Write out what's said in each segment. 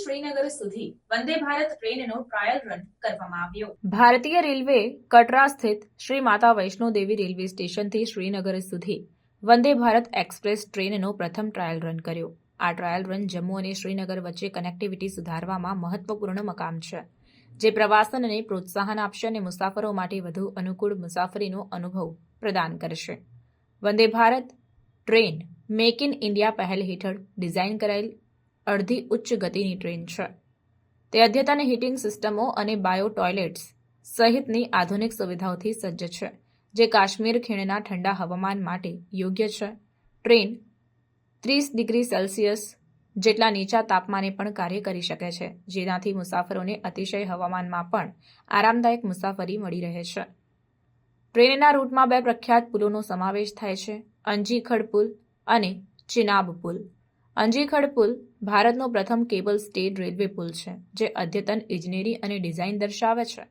શ્રીનગર સુધી Vande Bharat ટ્રેનનો trial run કરવામાં આવ્યો। ભારતીય રેલવે કટરા સ્થિત શ્રી માતા વૈષ્ણો દેવી રેલવે સ્ટેશનથી શ્રીનગર સુધી વંદે ભારત એક્સપ્રેસ ટ્રેનનો પ્રથમ ટ્રાયલ રન કર્યો। આ ટ્રાયલ રન જમ્મુ અને શ્રીનગર વચ્ચે કનેક્ટિવિટી સુધારવામાં મહત્વપૂર્ણ મકામ છે, જે પ્રવાસનને પ્રોત્સાહન આપશે અને મુસાફરો માટે વધુ અનુકૂળ મુસાફરીનો અનુભવ પ્રદાન કરશે। Vande Bharat train make in India પહેલ હેઠળ ડિઝાઇન કરાયેલ અડધી ઉચ્ચ ગતિની ટ્રેન છે। તે અદ્યતન હીટિંગ સિસ્ટમો અને બાયો ટોયલેટ્સ સહિતની આધુનિક સુવિધાઓથી સજ્જ છે, જે કાશ્મીર ખીણના ઠંડા હવામાન માટે યોગ્ય છે। ટ્રેન 30 ડિગ્રી સેલ્સિયસ જેટલા નીચા તાપમાને પણ કાર્ય કરી શકે છે, જેનાથી મુસાફરોને અતિશય હવામાનમાં પણ આરામદાયક મુસાફરી મળી રહે છે। ટ્રેનના રૂટમાં બે પ્રખ્યાત પુલોનો સમાવેશ થાય છે, અંજીખડ પુલ અને ચિનાબ પુલ। અંજીખડ પુલ ભારતનો પ્રથમ કેબલ સ્ટેડ રેલવે પુલ છે, જે અદ્યતન ઇજનેરી અને ડિઝાઇન દર્શાવે છે।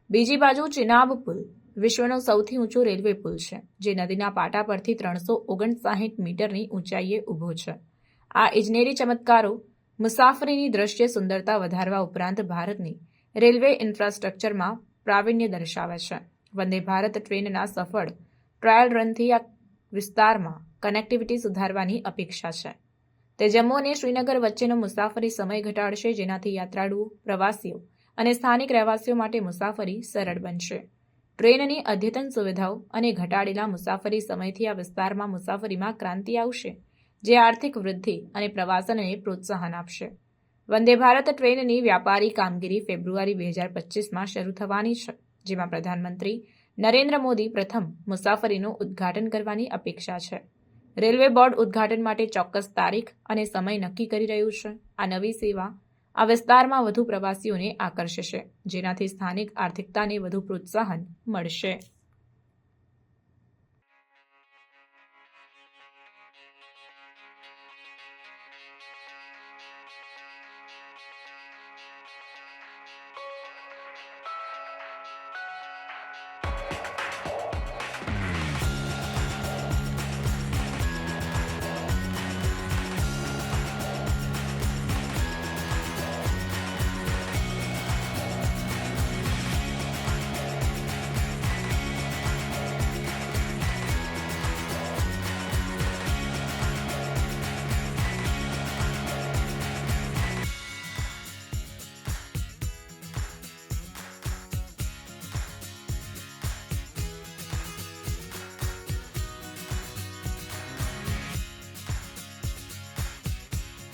બીજી બાજુ ચિનાબ પુલ વિશ્વનો સૌથી ઊંચો રેલવે પુલ છે, જે નદીના પાટા પરથી 359 મીટરની ઊંચાઈએ ઊભો છે। આ ઇજનેરી ચમત્કારો મુસાફરીની દ્રશ્ય સુંદરતા વધારવા ઉપરાંત ભારતની રેલવે ઇન્ફ્રાસ્ટ્રક્ચરમાં પ્રાવીણ્ય દર્શાવે છે। વંદે ભારત ટ્રેનના સફળ ટ્રાયલ રનથી આ વિસ્તારમાં કનેક્ટિવિટી સુધારવાની અપેક્ષા છે। તે જમ્મુ અને શ્રીનગર વચ્ચેનો મુસાફરી સમય ઘટાડશે, જેનાથી યાત્રાળુઓ, પ્રવાસીઓ અને સ્થાનિક રહેવાસીઓ માટે મુસાફરી સરળ બનશે। ટ્રેનની અદ્યતન સુવિધાઓ અને ઘટાડેલા મુસાફરી સમયથી આ વિસ્તારમાં મુસાફરીમાં ક્રાંતિ આવશે, જે આર્થિક વૃદ્ધિ અને પ્રવાસનને પ્રોત્સાહન આપશે। વંદે ભારત ટ્રેનની વ્યાપારી કામગીરી ફેબ્રુઆરી 2025માં શરૂ થવાની છે, જેમાં પ્રધાનમંત્રી નરેન્દ્ર મોદી પ્રથમ મુસાફરીનું ઉદ્ઘાટન કરવાની અપેક્ષા છે। રેલવે બોર્ડ ઉદ્ઘાટન માટે ચોક્કસ તારીખ અને સમય નક્કી કરી રહ્યું છે। આ નવી સેવા આ વિસ્તારમાં વધુ પ્રવાસીઓને આકર્ષશે, જેનાથી સ્થાનિક આર્થિકતાને વધુ પ્રોત્સાહન મળશે।